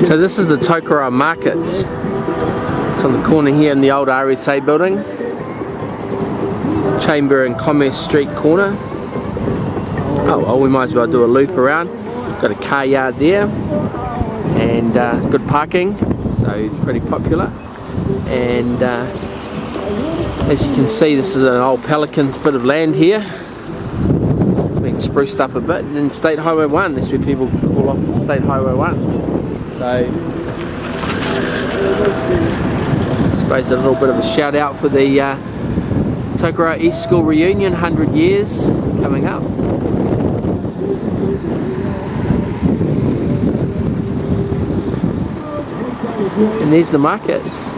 So this is the Tokoroa Markets. It's on the corner here in the old RSA building. Chamber and Commerce Street corner. Oh well, we might as well do a loop around. Got a car yard there and good parking, so pretty popular. And as you can see, this is an old Pelican's bit of land here. It's been spruced up a bit, and then State Highway 1, that's where people call off State Highway 1. So I suppose a little bit of a shout out for the Tokoroa East School reunion, 100 years coming up. And there's the markets.